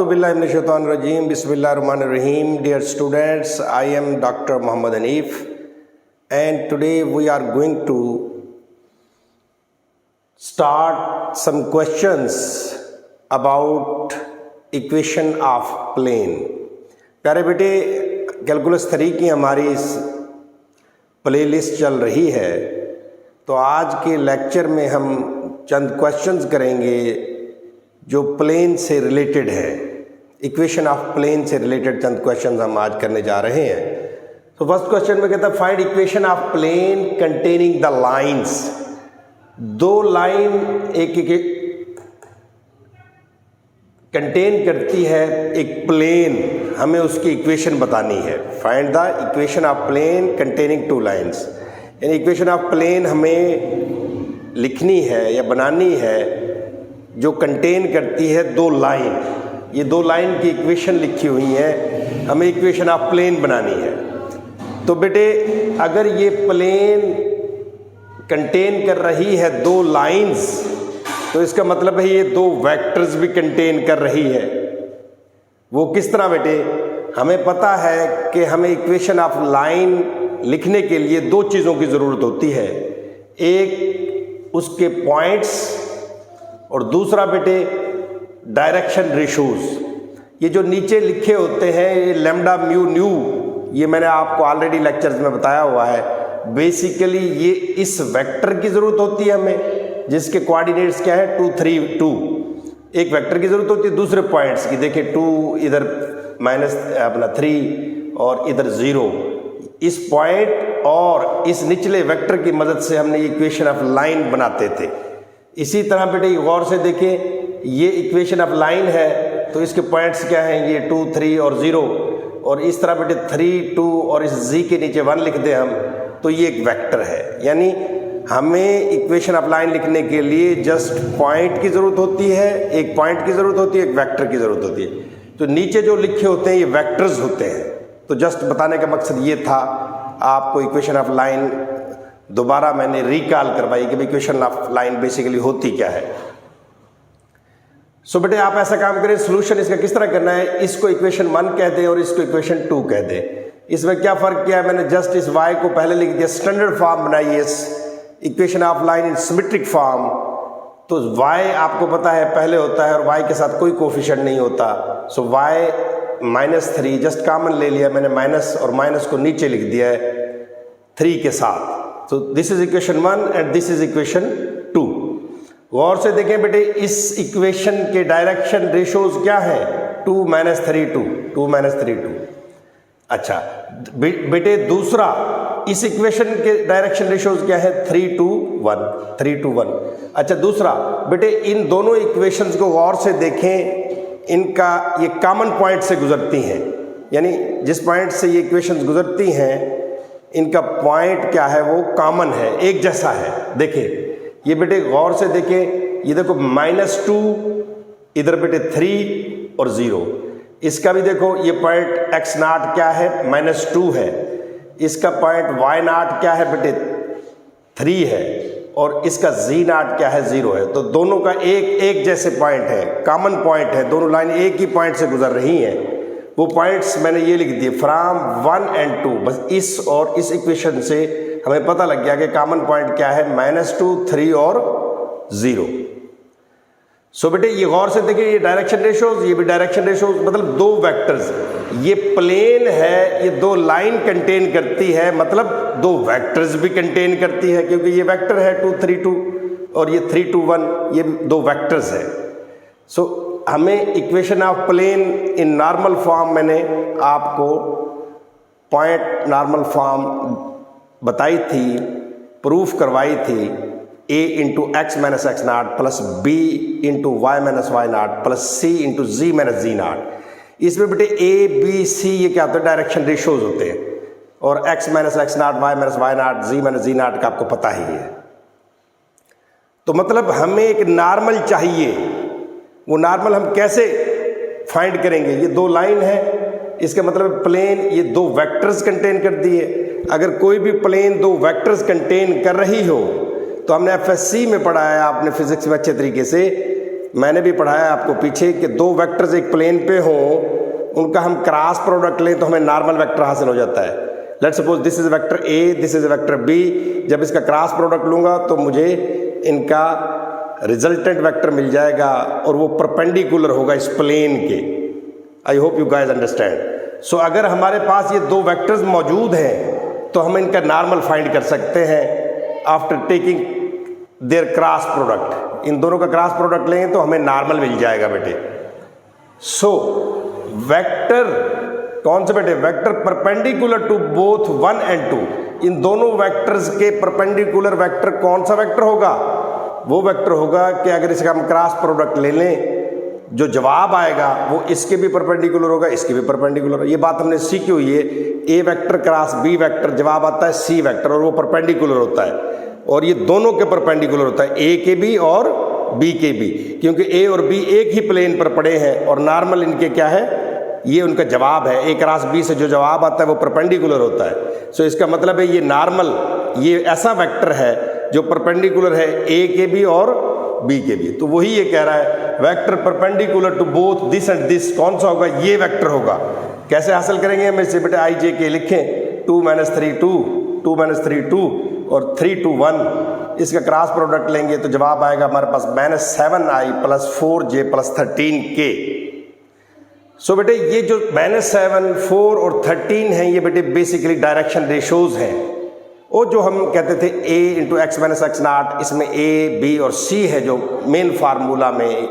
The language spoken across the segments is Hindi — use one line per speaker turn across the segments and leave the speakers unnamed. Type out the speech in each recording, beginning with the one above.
Bismillahirrahmanirrahim. Bismillahirrahmanirrahim. Dear students, I am Dr. Muhammad Hanif, and today we are going to start some questions about equation of plane. प्यारे बेटे, कैलकुलस 3 की हमारी इस प्लेलिस्ट चल रही है, तो आज के लेक्चर में हम चंद क्वेश्चंस करेंगे जो प्लेन से रिलेटेड है। इक्वेशन ऑफ प्लेन से रिलेटेड चंद क्वेश्चंस हम आज करने जा रहे हैं। तो फर्स्ट क्वेश्चन में कहता है find equation of plane containing the lines. दो लाइन एक कंटेन करती है एक प्लेन, हमें उसकी इक्वेशन बतानी है। Find the equation of plane containing two lines. यानी इक्वेशन ऑफ प्लेन हमें लिखनी है या बनानी है जो कंटेन करती है दो लाइन। ये दो लाइन की इक्वेशन लिखी हुई है, हमें इक्वेशन ऑफ प्लेन बनानी है। तो बेटे, अगर ये प्लेन कंटेन कर रही है दो लाइंस, तो इसका मतलब है ये दो वेक्टर्स भी कंटेन कर रही है। वो किस तरह बेटे? हमें पता है कि हमें इक्वेशन ऑफ लाइन लिखने के लिए दो चीज़ों की ज़रूरत होती है। एक उसके पॉइंट्स और दूसरा बेटे डायरेक्शन रेशोज। ये जो नीचे लिखे होते हैं, ये लैम्डा म्यू न्यू, ये मैंने आपको ऑलरेडी लेक्चर्स में बताया हुआ है। बेसिकली ये इस वेक्टर की ज़रूरत होती है हमें, जिसके कोऑर्डिनेट्स क्या है 2 3 2। एक वेक्टर की ज़रूरत होती है दूसरे पॉइंट्स की। देखिए 2 इधर -3 और इधर 0। इस पॉइंट और इस निचले वेक्टर की मदद से हमने इक्वेशन ऑफ लाइन बनाते थे। इसी तरह बेटे गौर से देखें, ये इक्वेशन ऑफ लाइन है तो इसके पॉइंट्स क्या हैं? ये 2 3 और 0। और इस तरह बेटे 3 2 और इस z के नीचे 1 लिख दें हम, तो ये एक वेक्टर है। यानी हमें इक्वेशन ऑफ लाइन लिखने के लिए जस्ट पॉइंट की ज़रूरत होती है, एक पॉइंट की ज़रूरत होती है, एक वेक्टर की ज़रूरत होती है। तो नीचे जो लिखे होते हैं ये वेक्टर्स होते हैं। तो जस्ट बताने का मकसद ये था, आपको इक्वेशन ऑफ लाइन दोबारा मैंने रिकॉल करवाई कि इक्वेशन ऑफ लाइन बेसिकली होती क्या है। सो बेटे, आप ऐसा काम करें, सोल्यूशन इसका किस तरह करना है, इसको इक्वेशन 1 कह दें और इसको इक्वेशन 2 कह दें। इसमें क्या फ़र्क किया है? मैंने जस्ट इस y को पहले लिख दिया, स्टैंडर्ड फॉर्म बनाई इस equation of line in symmetric form. तो y आपको पता है पहले होता है और y के साथ कोई कोफिशिएंट नहीं होता। सो y -3 जस्ट कॉमन ले लिया मैंने, माइनस और माइनस को नीचे लिख दिया है 3 के साथ। तो this is equation 1 and this is equation 2। गौर से देखें बेटे, इस इक्वेशन के डायरेक्शन रेशोज क्या है? 2 -3 2 2 -3 2। अच्छा बेटे, दूसरा इस इक्वेशन के डायरेक्शन रेशोज क्या है? 3 2 1 3 2 1। अच्छा दूसरा बेटे, इन दोनों इक्वेशंस को गौर से देखें, इनका ये कॉमन पॉइंट से गुजरती हैं। यानी जिस पॉइंट से ये इक्वेशंस गुजरती हैं, इनका पॉइंट क्या है? वो कॉमन है, एक जैसा है। देखिए ये बेटे गौर से देखें, ये देखो -2, इधर बेटे 3 और 0। इसका भी देखो, ये पॉइंट x0 क्या है? -2 है। इसका पॉइंट y0 क्या है बेटे? 3 है। और इसका z0 क्या है? 0 है। तो दोनों का एक जैसे पॉइंट है, कॉमन पॉइंट है, दोनों लाइन एक ही पॉइंट से गुजर रही हैं। वो पॉइंट्स मैंने ये लिख दिए फ्रॉम 1 and 2। बस इस और इस इक्वेशन से हमें पता लग गया कि कॉमन पॉइंट क्या है? -2 3 और 0। सो बेटे ये गौर से देखिए, ये डायरेक्शन रेशोज, ये भी डायरेक्शन रेशोज, मतलब दो वेक्टर्स। ये प्लेन है, ये दो लाइन कंटेन करती है, मतलब दो वेक्टर्स भी कंटेन करती है, क्योंकि ये वेक्टर है 2 3 2 और ये 3 2 1, ये दो वेक्टर्स है। सो हमें equation of plane in normal form मैंने आपको पॉइंट नॉर्मल फॉर्म बताई थी, प्रूफ करवाई थी। a into x minus x0 plus b into y minus y0 plus c into z minus z0। इसमें बेटे a b c ये क्या होता है? डायरेक्शन रेशोज होते हैं। और x minus x0 y minus y0 z minus z0 का आपको पता ही है। तो मतलब हमें एक नॉर्मल चाहिए। वो नॉर्मल हम कैसे फाइंड करेंगे? ये दो लाइन है, इसका मतलब प्लेन ये दो वेक्टर्स कंटेन कर दिए। अगर कोई भी प्लेन दो वेक्टर्स कंटेन कर रही हो, तो हमने एफएससी में पढ़ा है, आपने फिजिक्स में अच्छे तरीके से, मैंने भी पढ़ाया आपको पीछे कि दो वेक्टर्स एक प्लेन पे हों, उनका हम क्रॉस प्रोडक्ट लें तो हमें नॉर्मल वेक्टर हासिल हो जाता है। Let's suppose this is vector A, this is vector B. जब इसका क्रॉस प्रोडक्ट लूंगा तो मुझे इनका रिजल्टेंट वेक्टर मिल जाएगा और वो परपेंडिकुलर होगा इस प्लेन के। I hope you guys understand. So अगर हमारे पास ये दो वेक्टर्स मौजूद हैं तो हम इनका नॉर्मल फाइंड कर सकते हैं after taking their cross product. इन दोनों का क्रॉस प्रोडक्ट लेंगे तो हमें नॉर्मल मिल जाएगा बेटे। सो वेक्टर कौन से बेटे? Vector perpendicular to both 1 and 2। इन दोनों वेक्टर्स के परपेंडिकुलर वेक्टर कौन सा वेक्टर होगा? वो वेक्टर होगा कि अगर इसका हम क्रॉस प्रोडक्ट ले लें, जो जवाब आएगा वो इसके भी परपेंडिकुलर होगा, इसके भी परपेंडिकुलर। ये बात हमने सीखी हुई है। ए वेक्टर क्रॉस बी वेक्टर, जवाब आता है सी वेक्टर और वो परपेंडिकुलर होता है। और ये दोनों के परपेंडिकुलर होता है, ए के भी और बी के भी, क्योंकि ए और बी एक ही प्लेन पर पड़े हैं और नॉर्मल इनके क्या है, ये उनका जवाब है। ए क्रॉस बी से जो जवाब आता है वो परपेंडिकुलर होता है। सो इसका मतलब है ये नॉर्मल, ये ऐसा वेक्टर है जो परपेंडिकुलर है ए के भी और बी के भी। तो वही ये कह रहा है vector perpendicular to both this and this कौन सा होगा? ये वेक्टर होगा। कैसे हासिल करेंगे हम इससे बेटे? आई जे के लिखें 2 - 3 2, 2 - 3 2 और 3 2 1। इसका क्रॉस प्रोडक्ट लेंगे तो जवाब आएगा हमारे पास -7i + 4j + 13k। सो बेटे ये जो -7, 4 और 13 हैं, ये बेटे बेसिकली डायरेक्शन रेशोज हैं। वो जो हम कहते थे a × x - x0, इसमें a, b और c है जो मेन फार्मूला में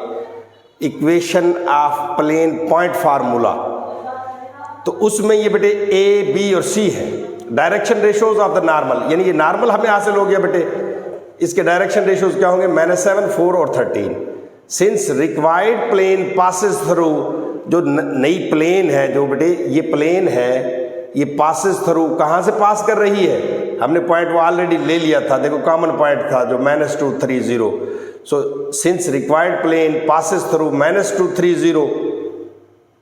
equation of plane point formula. तो उसमें ये बेटे a, b और c है direction ratios of the normal. यानी ये नॉर्मल हमें हासिल हो गया बेटे। इसके डायरेक्शन रेशोज क्या होंगे? -7, 4 और 13। Since required plane passes through, जो नई प्लेन है, जो बेटे ये प्लेन है, ये पासिस थ्रू कहाँ से पास कर रही है? हमने पॉइंट वो ऑलरेडी ले लिया था, देखो कॉमन पॉइंट था जो -2 3 0। So since required plane passes through -2 3 0,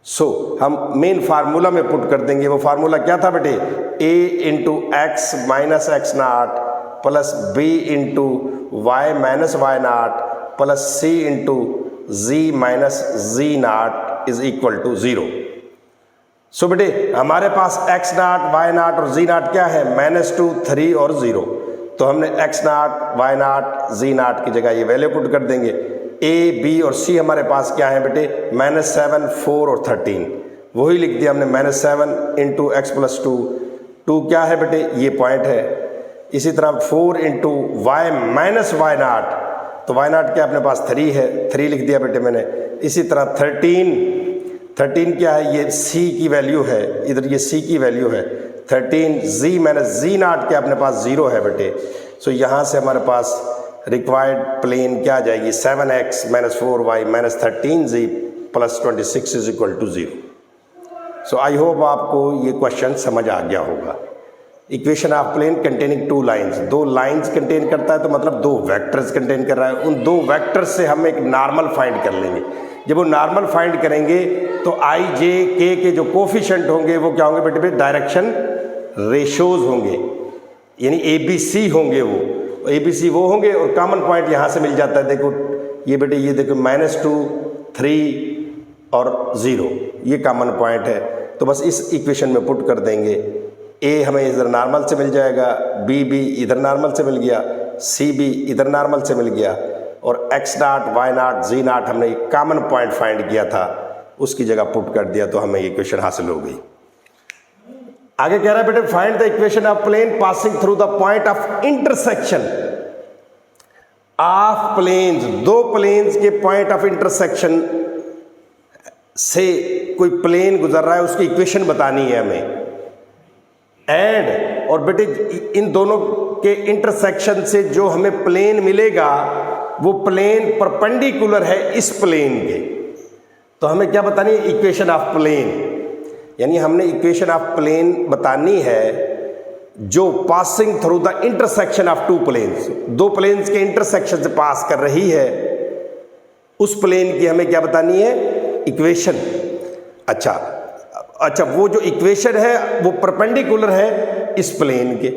so हम मेन फार्मूला में पुट कर देंगे। वो फार्मूला क्या था बेटे? a × x - x0 + b × y - y0 + c × z - z0 = 0। So बेटे हमारे पास x0, y0 और z0 क्या है? -2 3 और 0। तो हमने x0, y0, z0 की जगह ये वैल्यू पुट कर देंगे। a, b और c हमारे पास क्या है बेटे? -7, 4 और 13। वही लिख दिया हमने -7 × x + 2। 2 क्या है बेटे? ये पॉइंट है। इसी तरह 4 × y - y0, तो y0 क्या अपने पास 3 है, 3 लिख दिया बेटे मैंने। इसी तरह 13 क्या है? ये c की वैल्यू है, इधर ये c की वैल्यू है 13। z - z0 क्या अपने पास 0 है बेटे। सो यहाँ से हमारे पास रिक्वायर्ड प्लेन क्या आ जाएगी? 7x - 4y - 13z + 26 = 0। सो आई होप आपको ये क्वेश्चन समझ आ गया होगा। Equation of plane containing 2 lines, 2 lines contain करता है तो मतलब 2 वेक्टर्स कंटेन कर रहा है। उन 2 वेक्टर्स से हम एक नॉर्मल फाइंड कर लेंगे। जब वो नॉर्मल फाइंड करेंगे तो i, j, k के जो कोफिशिएंट होंगे वो क्या होंगे बेटे? डायरेक्शन रेशोज होंगे, यानी ABC होंगे। वो ABC वो होंगे और कॉमन पॉइंट यहाँ से मिल जाता है। देखो ये बेटे, ये देखो -2 3 और 0, ये कॉमन पॉइंट है। तो बस इस इक्वेशन में पुट कर देंगे। a हमें इधर नॉर्मल से मिल जाएगा, b इधर नॉर्मल से मिल गया, c इधर नॉर्मल से मिल गया, और x0, y0, z0 हमने कॉमन पॉइंट फाइंड किया था, उसकी जगह पुट कर दिया तो हमें इक्वेशन हासिल हो गई। आगे कह रहा है बेटे find the equation of plane passing through the point of intersection of planes. 2 planes के पॉइंट ऑफ इंटरसेक्शन से कोई प्लेन गुजर रहा है, उसकी इक्वेशन बतानी है हमें। एंड और बेटे इन दोनों के इंटरसेक्शन से जो हमें प्लेन मिलेगा वो प्लेन परपेंडिकुलर है इस प्लेन के। तो हमें क्या बतानी है? Equation of plane. यानी हमने इक्वेशन ऑफ प्लेन बतानी है जो passing through the intersection of 2 planes, 2 planes के इंटरसेक्शन से पास कर रही है, उस प्लेन की हमें क्या बतानी है? इक्वेशन। अच्छा, वो जो इक्वेशन है वो परपेंडिकुलर है इस प्लेन के।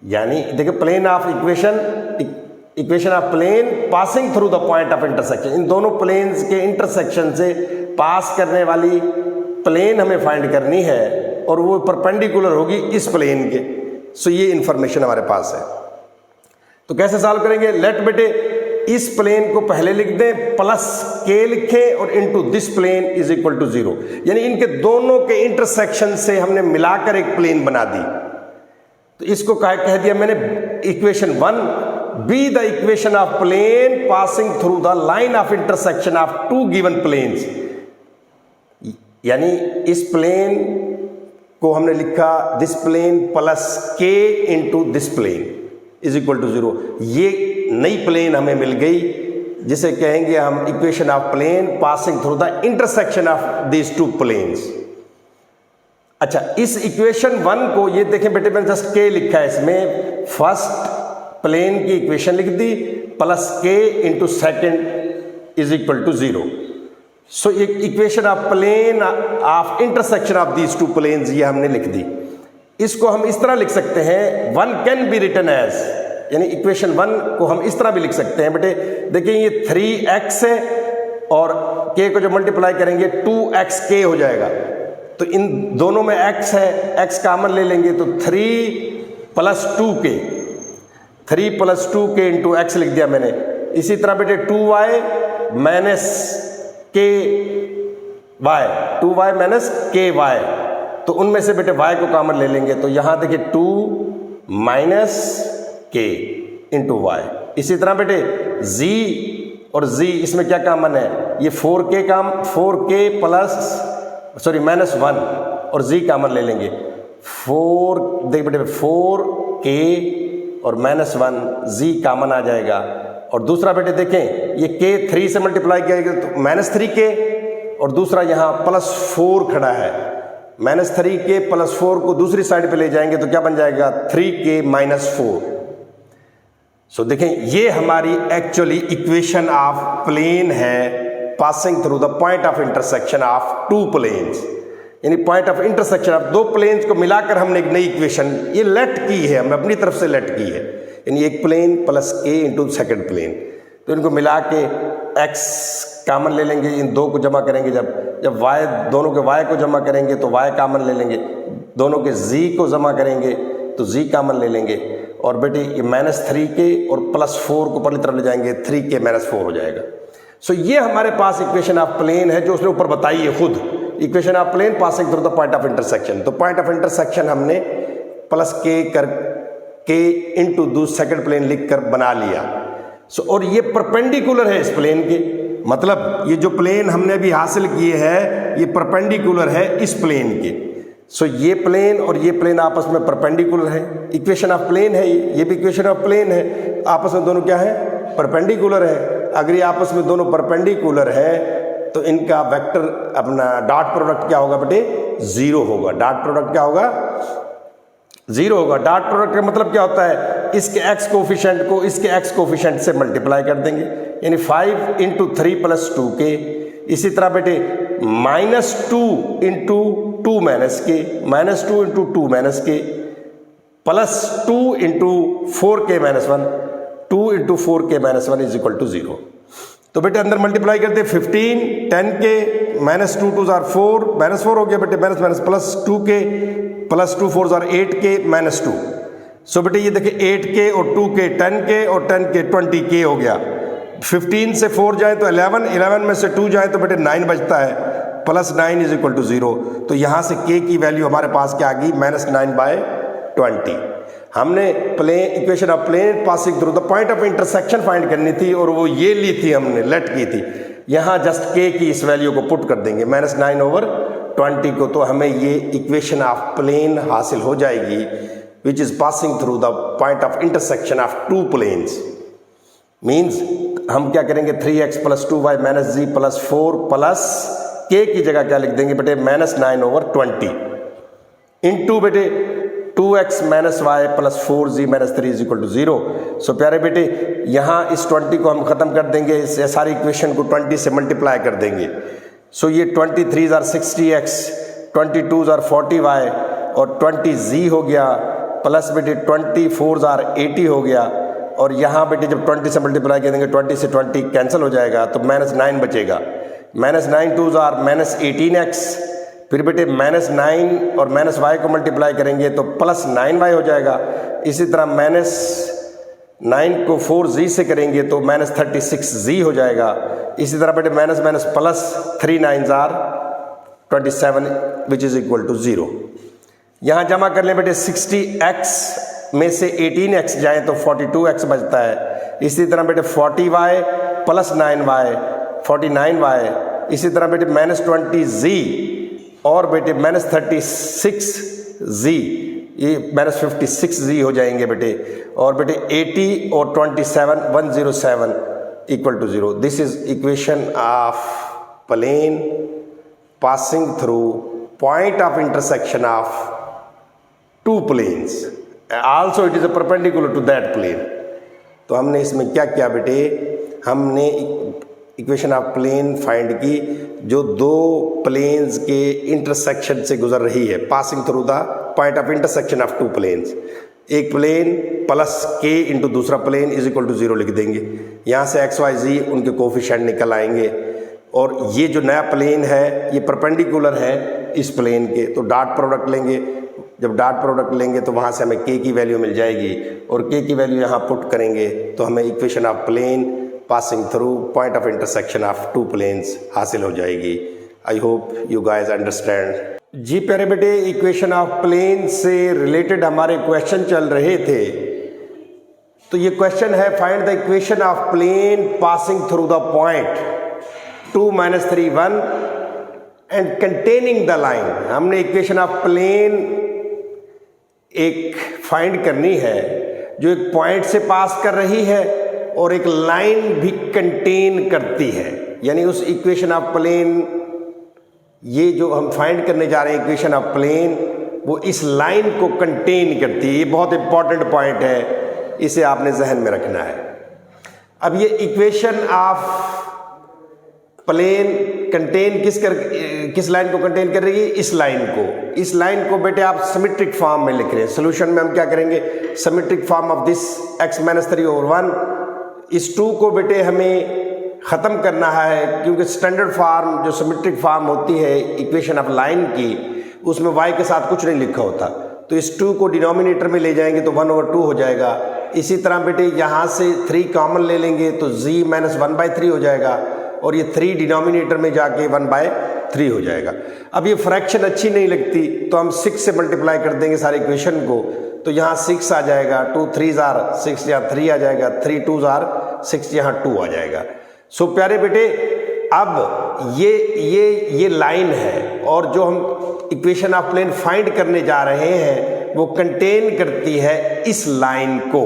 यानी देखिए plane of equation equation of plane passing through the point of intersection, इन दोनों प्लेन्स के इंटरसेक्शन से पास करने वाली प्लेन हमें फाइंड करनी है और वो परपेंडिकुलर होगी इस प्लेन के। सो ये इंफॉर्मेशन हमारे पास है। तो कैसे सॉल्व करेंगे? लेट बेटे इस प्लेन को पहले लिख दें प्लस के लिखें और into this plane is equal to 0, यानी इनके दोनों के इंटरसेक्शन से हमने मिलाकर एक प्लेन बना दी। तो इसको कह दिया मैंने equation 1 be the equation of plane passing through the line of intersection of two given planes, यानी इस प्लेन को हमने लिखा दिस प्लेन प्लस के into this plane is equal to 0। ये नई प्लेन हमें मिल गई जिसे कहेंगे हम equation of plane passing through the intersection of these two planes. अच्छा, इस इक्वेशन 1 को ये देखें बेटे, मैंने जस्ट के लिखा है इसमें, फर्स्ट प्लेन की इक्वेशन लिख दी प्लस के into second is equal to 0। So equation of plane of intersection of these two planes ये हमने लिख दी। इसको हम इस तरह लिख सकते हैं 1 कैन बी रिटन एज, यानी इक्वेशन 1 को हम इस तरह भी लिख सकते हैं बेटे। देखिए ये 3x है और k को जब मल्टीप्लाई करेंगे 2xk हो जाएगा, तो इन दोनों में x है, x कॉमन ले लेंगे तो 3 plus 2k, 3 plus 2k into x लिख दिया मैंने। इसी तरह बेटे 2y minus k y, 2y minus k y, तो उनमें से बेटे y को कॉमन ले लेंगे तो यहां देखिए 2 माइनस k इंटू वाई। इसी तरह बेटे z और z इसमें क्या कॉमन है? ये 4k प्लस माइनस 1 और z कॉमन ले लेंगे, 4 देख बेटे 4k और माइनस 1 z कॉमन आ जाएगा। और दूसरा बेटे देखें ये k 3 से मल्टीप्लाई किया तो माइनस 3k और दूसरा यहाँ प्लस 4 खड़ा है, माइनस 3k प्लस 4 को दूसरी साइड पे ले जाएंगे तो क्या बन जाएगा 3k माइनस 4। सो देखें ये हमारी एक्चुअली इक्वेशन ऑफ प्लेन है passing through the point of intersection of two planes, यानी पॉइंट ऑफ इंटरसेक्शन ऑफ दो प्लेन्स को मिलाकर हमने एक नई इक्वेशन ये लेट की है, हमने अपनी तरफ से लेट की है, यानी एक प्लेन प्लस के इंटू सेकेंड प्लेन। तो इनको मिला के x कॉमन ले लेंगे, इन दो को जमा करेंगे, जब y दोनों के y को जमा करेंगे तो y कॉमन ले लेंगे, दोनों के z को जमा करेंगे तो z कॉमन ले लेंगे। और बेटे ये माइनस 3k और प्लस 4 को पहली तरफ ले जाएंगे 3k माइनस 4 हो जाएगा। सो ये हमारे पास इक्वेशन ऑफ प्लेन है जो उसने ऊपर बताई है खुद, equation of plane passing through the point of intersection. तो पॉइंट ऑफ इंटरसेक्शन हमने प्लस के इंटू दू सेकेंड प्लेन लिख कर बना लिया। सो और ये परपेंडिकुलर है इस प्लेन के, मतलब ये जो प्लेन हमने अभी हासिल किए हैं ये परपेंडिकुलर है इस प्लेन के। सो ये प्लेन और ये प्लेन आपस में परपेंडिकुलर है, इक्वेशन ऑफ प्लेन है, ये भी इक्वेशन ऑफ प्लेन है, आपस में दोनों क्या है परपेंडिकुलर है। अगर ये आपस में दोनों परपेंडिकुलर है तो इनका वेक्टर अपना डॉट प्रोडक्ट क्या होगा बेटे 0 होगा। डॉट प्रोडक्ट क्या होगा 0 होगा। डॉट प्रोडक्ट का मतलब क्या होता है, इसके x कोफिशिएंट को इसके x कोफिशिएंट से मल्टीप्लाई कर देंगे, यानी 5 इंटू 3 प्लस 2k। इसी तरह बेटे -2 into 2 minus k, -2 into 2 minus k, plus 2 into 4k minus 1, 2 into 4k minus 1 is equal to 0। तो बेटे अंदर मल्टीप्लाई करते 15 10k माइनस 2 2 4 माइनस 4 हो गया बेटे, minus minus plus 2k plus 2 4 8k minus 2। सो बेटे ये देखिए 8k और 2k 10k और 10k 20k हो गया। 15 से 4 जाए तो 11, 11 में से 2 जाए तो बेटे 9 बचता है, प्लस 9 इज इक्वल टू 0। तो यहाँ से k की वैल्यू हमारे पास क्या आ गई -9/20। हमने plane equation of plane passing through the point of intersection find करनी थी और वो ये ली थी हमने, लेट की थी। यहाँ जस्ट k की इस वैल्यू को पुट कर देंगे -9/20 को, तो हमें ये इक्वेशन ऑफ प्लेन हासिल हो जाएगी which is passing through the point of intersection of two planes. Means हम क्या करेंगे 3x plus 2y minus z plus 4 plus k की जगह क्या लिख देंगे बेटे -9/20 इंटू बेटे 2x minus y plus 4z minus 3 is equal to 0। सो प्यारे बेटे यहाँ इस 20 को हम खत्म कर देंगे, इस सारी इक्वेशन को 20 से मल्टीप्लाई कर देंगे। सो ये 23 आर 60x, 22 आर 40y और 20z हो गया, प्लस बेटे 24 आर 80 हो गया, और यहाँ बेटे जब 20 से मल्टीप्लाई कर देंगे 20 से 20 कैंसिल हो जाएगा तो -9 बचेगा। -9 2s are -18x, फिर बेटे -9 और -y को मल्टीप्लाई करेंगे तो +9y हो जाएगा। इसी तरह -9 को 4z से करेंगे तो -36z हो जाएगा। इसी तरह बेटे minus plus 3 9s are 27 which is equal to 0। यहाँ जमा कर लें बेटे 60x में से 18x जाए तो 42x बचता है। इसी तरह बेटे 40y प्लस 9y 49y। इसी तरह बेटे -20z और बेटे -36z, ये -56z हो जाएंगे बेटे। और बेटे 80 और 27 107 equal to 0। This is equation of plane passing through point of intersection of two planes, also it is a perpendicular to that plane. तो हमने इसमें क्या किया बेटे, हमने इक्वेशन ऑफ प्लेन फाइंड की जो दो प्लेन्स के इंटरसेक्शन से गुजर रही है, passing through the point of intersection of two planes. एक प्लेन प्लस के इंटू दूसरा प्लेन इज इक्वल टू 0 लिख देंगे। यहाँ से एक्स वाई जी उनके कोफिशिएंट निकल आएंगे और ये जो नया प्लेन है ये परपेंडिकुलर है इस प्लेन के, तो डॉट प्रोडक्ट लेंगे। जब डॉट प्रोडक्ट लेंगे तो वहाँ से हमें के की वैल्यू मिल जाएगी और के की वैल्यू यहाँ पुट करेंगे तो हमें equation of plane passing through point of intersection of two planes हासिल हो जाएगी। I hope you guys understand. जी प्यारे बेटे, इक्वेशन ऑफ प्लेन से रिलेटेड हमारे क्वेश्चन चल रहे थे। तो ये क्वेश्चन है find the equation of plane passing through the point 2 - 3 1 and containing the line. हमने इक्वेशन ऑफ प्लेन एक फाइंड करनी है जो एक पॉइंट से पास कर रही है और एक लाइन भी कंटेन करती है, यानी उस इक्वेशन ऑफ प्लेन, ये जो हम फाइंड करने जा रहे हैं इक्वेशन ऑफ प्लेन, वो इस लाइन को कंटेन करती है। ये बहुत इंपॉर्टेंट पॉइंट है, इसे आपने जहन में रखना है। अब ये इक्वेशन ऑफ प्लेन कंटेन किस लाइन को कंटेन कर रही है? इस लाइन को। इस लाइन को बेटे आप सिमेट्रिक फॉर्म में लिख रहे हैं। सोल्यूशन में हम क्या करेंगे, symmetric form of this x - 3/1, इस 2 को बेटे हमें ख़त्म करना है क्योंकि स्टैंडर्ड फॉर्म जो सिमेट्रिक फॉर्म होती है इक्वेशन ऑफ लाइन की, उसमें y के साथ कुछ नहीं लिखा होता। तो इस 2 को डिनोमिनेटर में ले जाएंगे तो 1/2 हो जाएगा। इसी तरह बेटे यहाँ से 3 कॉमन ले लेंगे तो z - 1/3 हो जाएगा और ये 3 डिनोमिनेटर में जाके 1/3 हो जाएगा। अब ये फ्रैक्शन अच्छी नहीं लगती तो हम 6 से मल्टीप्लाई कर देंगे सारे इक्वेशन को, तो यहाँ 6 आ जाएगा, 2 3s are 6, यहाँ 3 आ जाएगा, 3 2s are 6, यहाँ 2 आ जाएगा। सो प्यारे बेटे, अब ये लाइन है और जो हम इक्वेशन ऑफ प्लेन फाइंड करने जा रहे हैं वो कंटेन करती है इस लाइन को।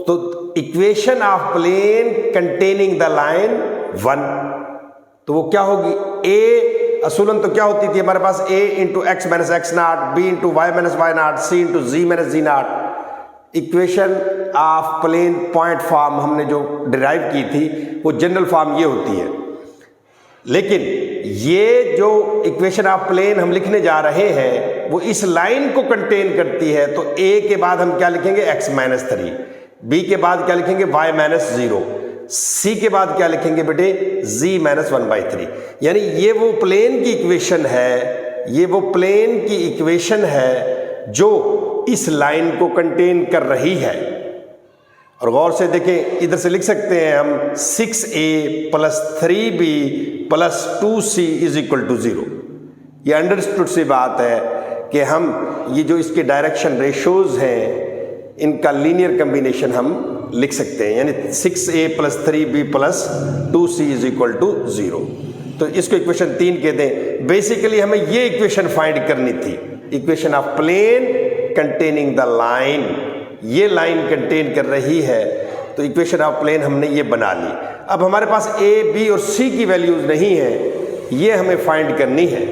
तो equation of plane containing the line 1, तो वो क्या होगी, a असूलन तो क्या होती थी हमारे पास, a into x - x0, b into y - y0, c into z - z0। Equation of plane point form हमने जो डिराइव की थी वो जनरल फॉर्म ये होती है, लेकिन ये जो इक्वेशन ऑफ प्लेन हम लिखने जा रहे हैं वो इस लाइन को कंटेन करती है। तो a के बाद हम क्या लिखेंगे, x - 3, b के बाद क्या लिखेंगे, y - 0, c के बाद क्या लिखेंगे बेटे, z - 1/3। यानी ये वो प्लेन की इक्वेशन है, ये वो प्लेन की इक्वेशन है जो इस लाइन को कंटेन कर रही है। और गौर से देखें, इधर से लिख सकते हैं हम 6a + 3b + 2c is equal to 0। ये अंडरस्टूड सी बात है कि हम ये जो इसके डायरेक्शन रेशोज हैं इनका लीनियर कम्बिनेशन हम लिख सकते हैं, यानी 6a + 3b + 2c is equal to 0। तो इसको इक्वेशन 3 कहते हैं। बेसिकली हमें ये इक्वेशन फाइंड करनी थी, equation of plane containing the line. ये लाइन कंटेन कर रही है तो इक्वेशन ऑफ प्लेन हमने ये बना ली। अब हमारे पास a, b और c की वैल्यूज नहीं है, ये हमें फाइंड करनी है।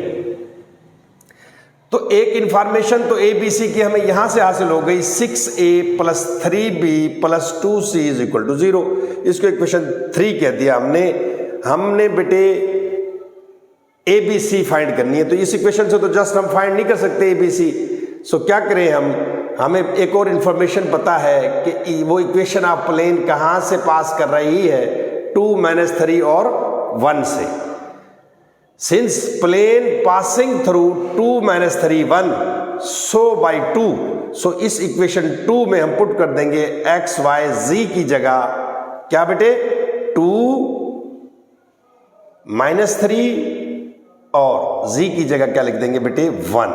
तो एक इंफॉर्मेशन तो a, b, c की हमें यहां से हासिल हो गई, 6a + 3b + 2c is equal to 0। इसको इक्वेशन 3 कह दिया हमने बेटे ए बी सी फाइंड करनी है। तो इस इक्वेशन से तो जस्ट हम फाइंड नहीं कर सकते ए बी सी। सो क्या करें, हमें एक और इन्फॉर्मेशन पता है कि वो इक्वेशन ऑफ प्लेन कहाँ से पास कर रही है, 2-3 और 1 से। Since plane passing through 2-3 1, so by 2, so इस इक्वेशन 2 में हम पुट कर देंगे एक्स वाई जी की जगह क्या बेटे, 2-3 और z की जगह क्या लिख देंगे बेटे, 1।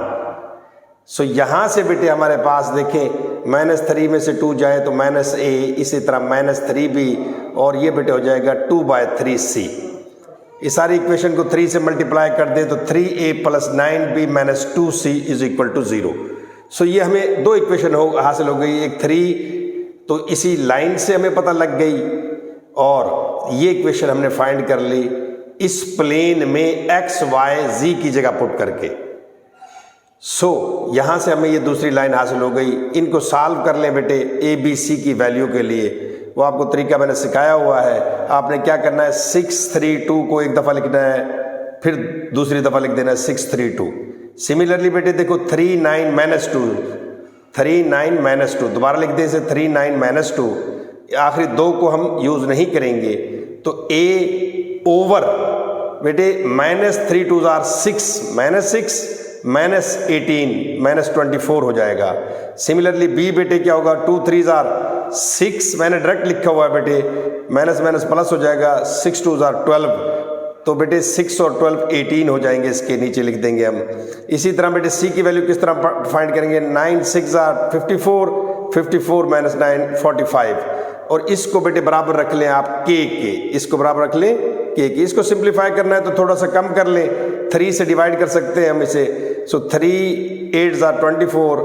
सो यहां से बेटे हमारे पास देखें -3 में से 2 जाए तो -a, इसी तरह -3b, और ये बेटे हो जाएगा 2/3c। इस सारी इक्वेशन को 3 से मल्टीप्लाई कर दें तो 3a + 9b - 2c = 0। सो ये हमें दो इक्वेशन हासिल हो गई, एक 3 तो इसी लाइन से हमें पता लग गई, और ये इक्वेशन हमने फाइंड कर ली इस प्लेन में x y z की जगह पुट करके। सो यहां से हमें ये दूसरी लाइन हासिल हो गई। इनको सॉल्व कर लें बेटे a b c की वैल्यू के लिए, वो आपको तरीका मैंने सिखाया हुआ है। आपने क्या करना है, 632 को एक दफ़ा लिखना है, फिर दूसरी दफ़ा लिख देना है 632। सिमिलरली बेटे देखो 39 - 2, 39 - 2 दोबारा लिख दें इसे 39 - 2, आखिरी 2 को हम यूज़ नहीं करेंगे तो a ओवर बेटे -3 2 = 6, -6 -18 -24 हो जाएगा। सिमिलरली b बेटे क्या होगा, 2 3 = 6, मैंने डायरेक्ट लिखा हुआ है बेटे, माइनस माइनस प्लस हो जाएगा, 6 2 = 12, तो बेटे 6 और 12 18 हो जाएंगे, इसके नीचे लिख देंगे हम। इसी तरह बेटे c की वैल्यू किस तरह फाइंड करेंगे, 9 6 = 54, 54 - 9 45, और इसको बेटे बराबर रख लें आप k के, इसको बराबर रख लें k के। इसको सिंप्लीफाई करना है तो थोड़ा सा कम कर लें, 3 से डिवाइड कर सकते हैं हम इसे। सो 3 8 = 24,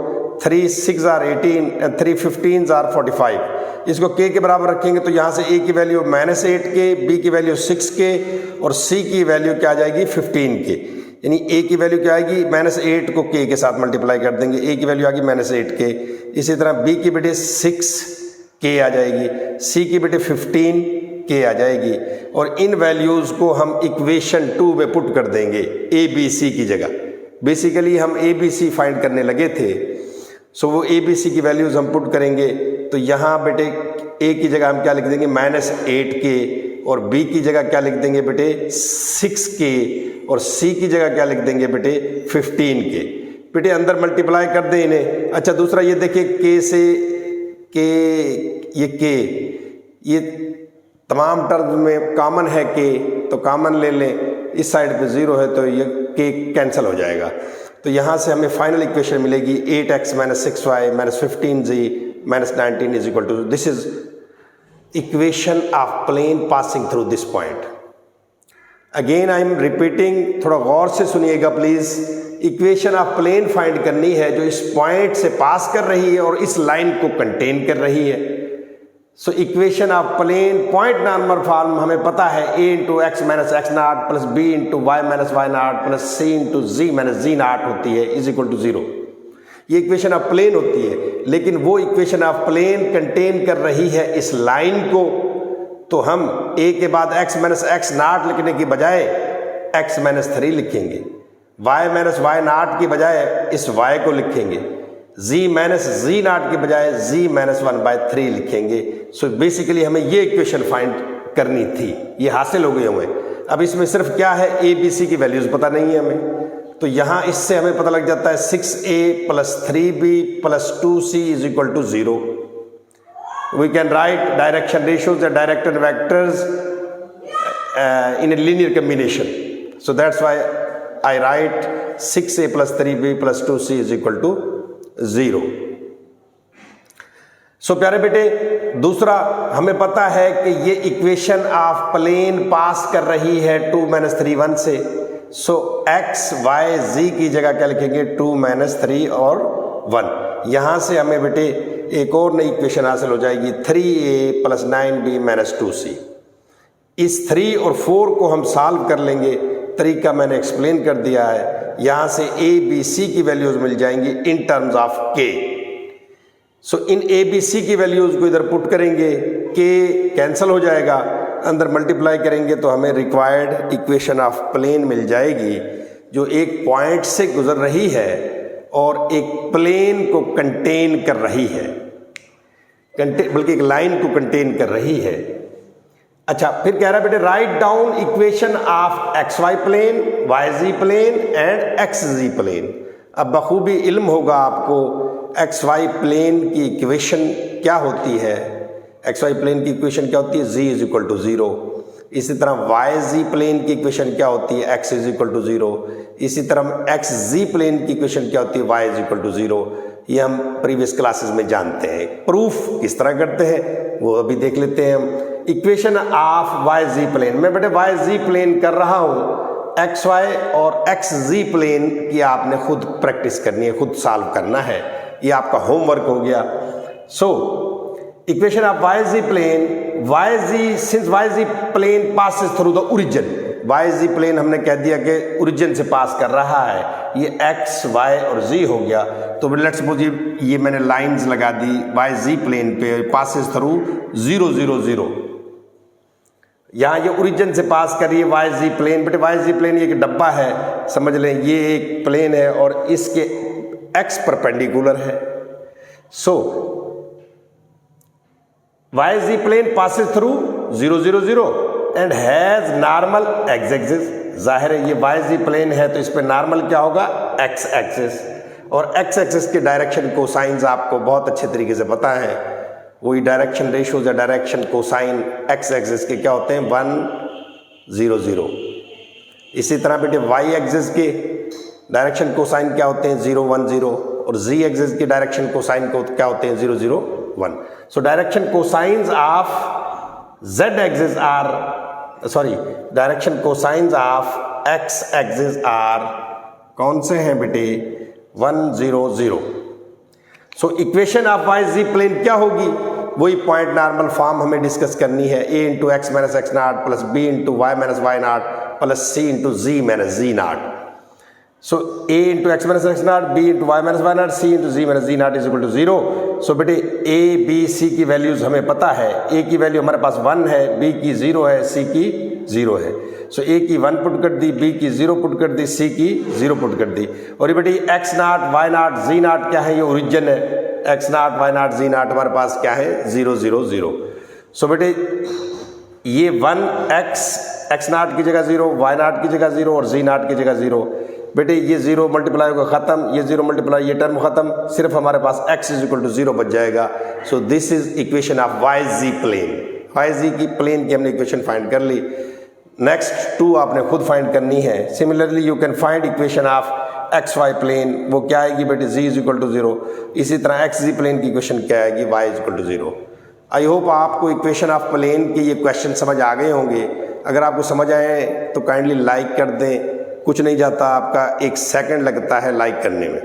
3 6 = 18 and 3 15 = 45। इसको k के बराबर रखेंगे तो यहाँ से a की वैल्यू -8k, b की वैल्यू 6k और c की वैल्यू क्या आ जाएगी 15k। यानी a की वैल्यू क्या आएगी, -8 को k के साथ मल्टीप्लाई कर देंगे, a की वैल्यू आ गई -8k। इसी तरह b की बेटे 6k आ जाएगी, c की बेटे 15k आ जाएगी, और इन वैल्यूज़ को हम इक्वेशन 2 में पुट कर देंगे a b c की जगह। बेसिकली हम a b c फाइंड करने लगे थे, सो वो a b c की वैल्यूज़ हम पुट करेंगे तो यहाँ बेटे a की जगह हम क्या लिख देंगे -8k, और b की जगह क्या लिख देंगे बेटे 6k, और c की जगह क्या लिख देंगे बेटे 15k। बेटे अंदर मल्टीप्लाई कर दें इन्हें। अच्छा दूसरा ये देखिए k से k, ये तमाम टर्म में कॉमन है k, तो कॉमन ले लें, इस साइड पे 0 है तो ये k कैंसिल हो जाएगा। तो यहाँ से हमें फाइनल इक्वेशन मिलेगी 8x - 6y - 15z - 19 = this is equation of plane passing through this point. Again I am repeating, थोड़ा गौर से सुनिएगा please. Equation of plane find करनी है जो इस पॉइंट से पास कर रही है और इस लाइन को कंटेन कर रही है। So equation of plane point normal form हमें पता है, a × x - x0 + b × y - y0 + c × z - z0 होती है = 0। ये इक्वेशन ऑफ प्लेन होती है, लेकिन वो इक्वेशन ऑफ प्लेन कंटेन कर रही है इस लाइन को, तो हम a के बाद x - x0 लिखने की बजाय x - 3 लिखेंगे, y - y0 की बजाय इस y को लिखेंगे, z - z0 की बजाय z - 1/3 लिखेंगे। सो बेसिकली हमें ये इक्वेशन फाइंड करनी थी, ये हासिल हो गई हमें। अब इसमें सिर्फ क्या है, a b c की वैल्यूज पता नहीं है हमें, तो यहाँ इससे हमें पता लग जाता है 6a + 3b + 2c = 0। We can write direction ratios या directed vectors in a linear combination, so that's why I write 6a + 3b + 2c = 0। सो प्यारे बेटे, दूसरा हमें पता है कि ये इक्वेशन ऑफ प्लेन पास कर रही है 2-3 1 से। सो x y z की जगह क्या लिखेंगे 2-3 और 1। यहाँ से हमें बेटे एक और नई इक्वेशन हासिल हो जाएगी 3a + 9b - 2c। इस 3 और 4 को हम सॉल्व कर लेंगे, तरीका मैंने एक्सप्लेन कर दिया है। यहाँ से a b c की वैल्यूज मिल जाएंगी in terms of k। So in a b c की वैल्यूज को इधर पुट करेंगे, k कैंसिल हो जाएगा, अंदर मल्टीप्लाई करेंगे तो हमें रिक्वायर्ड इक्वेशन ऑफ प्लेन मिल जाएगी जो एक पॉइंट से गुजर रही है और एक प्लेन को कंटेन कर रही है, बल्कि एक लाइन को कंटेन कर रही है। अच्छा, फिर कह रहा है बेटे write down equation of x y plane, y z plane and x z plane. अब बखूबी इल्म होगा आपको एक्स वाई प्लेन की इक्वेशन क्या होती है, एक्स वाई प्लेन की इक्वेशन क्या होती है, z इज इक्वल टू 0। इसी तरह वाई जी प्लेन की इक्वेशन क्या होती है, x इज इक्वल टू 0। इसी तरह एक्स जी प्लेन की इक्वेशन क्या होती है, y इज इक्वल टू 0। ये हम प्रीवियस क्लासेस में जानते हैं। प्रूफ किस तरह करते हैं वो अभी देख लेते हैं हम। Equation of y z plane, मैं बेटे वाई जी प्लेन कर रहा हूँ, एक्स वाई और एक्स जी प्लेन की आपने खुद प्रैक्टिस करनी है, खुद सॉल्व करना है, ये आपका होमवर्क हो गया। So equation of y z plane, y z, since y z plane passes through the origin, y z plane हमने कह दिया कि ओरिजिन से पास कर रहा है, ये एक्स वाई और जी हो गया। तो लेट्स सपोज ये मैंने लाइंस लगा दी वाई जी प्लेन पे, पासिस थ्रू 0 0 0। यहाँ ये ओरिजिन से पास करिए वाई जी प्लेन, बेटे वाई जी प्लेन ये एक डब्बा है, समझ लें ये एक प्लेन है और इसके एक्स परपेंडिकुलर है। So y z plane passes through 0 0 0 and has normal x axis. जाहिर है ये वाई जी प्लेन है तो इस पे नॉर्मल क्या होगा, एक्स एक्सिस। और एक्स एक्सिस के डायरेक्शन कोसाइंस आपको बहुत अच्छे तरीके से पता है, वही डायरेक्शन रेशियोज या डायरेक्शन कोसाइन एक्स एक्सिस के क्या होते हैं, 1 0 0। इसी तरह बेटे वाई एक्सिस के डायरेक्शन कोसाइन क्या होते हैं, 0 1 0। और जी एक्सिस के डायरेक्शन कोसाइन को क्या होते हैं, 0 0 1। So direction cosines of z axis are, sorry direction cosines of x axis are कौन से हैं बेटे, 1 0 0। So equation of y z plane क्या होगी, वही पॉइंट नॉर्मल फॉर्म हमें डिस्कस करनी है, a into x minus x not plus b into y minus y not plus c into z minus z not. So a into x minus x not, b into y minus y not, c into z minus z not is equal to 0। So बेटे a b c की वैल्यूज हमें पता है, a की वैल्यू हमारे पास 1 है, b की 0 है, c की 0 है। सो a की 1 पुट कर दी, b की 0 पुट कर दी, c की 0 पुट कर दी। और ये बेटे x not y not z not क्या है, ये ओरिजिन है, x not y not z not हमारे पास क्या है, 0 0 0। सो बेटे ये 1 एक्स नॉट की जगह 0, वाई नॉट की जगह 0 और जी नॉट की जगह 0। बेटे ये 0 मल्टीप्लाई होगा खत्म, ये 0 मल्टीप्लाई, ये टर्म खत्म, सिर्फ हमारे पास x इज इक्वल टू 0 बच जाएगा। So this is equation of y z plane. Y z की प्लेन की हमने इक्वेशन फाइंड कर ली। नेक्स्ट 2 आपने खुद फाइंड करनी है। Similarly you can find equation of x y plane, वो क्या आएगी बेटे, z इज इक्वल टू 0। इसी तरह एक्स जी प्लेन की इक्वेशन क्या आएगी, y is equal to 0। I hope आपको इक्वेशन ऑफ प्लेन के ये क्वेश्चन समझ आ गए होंगे। अगर आपको समझ आए तो काइंडली लाइक कर दें, कुछ नहीं जाता, आपका 1 सेकंड लगता है लाइक करने में।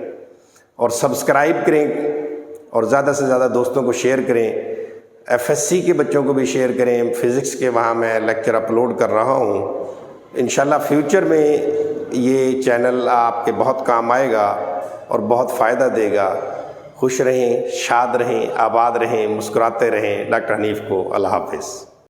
और सब्सक्राइब करें और ज़्यादा से ज़्यादा दोस्तों को शेयर करें। FSC के बच्चों को भी शेयर करें, फिज़िक्स के वहाँ मैं लेक्चर अपलोड कर रहा हूँ। इंशाल्लाह फ्यूचर में ये चैनल आपके बहुत काम आएगा और बहुत फ़ायदा देगा। खुश रहें, शाद रहें, आबाद रहें, मुस्कुराते रहें। डॉक्टर हनीफ को अल्लाह हाफ़िज़।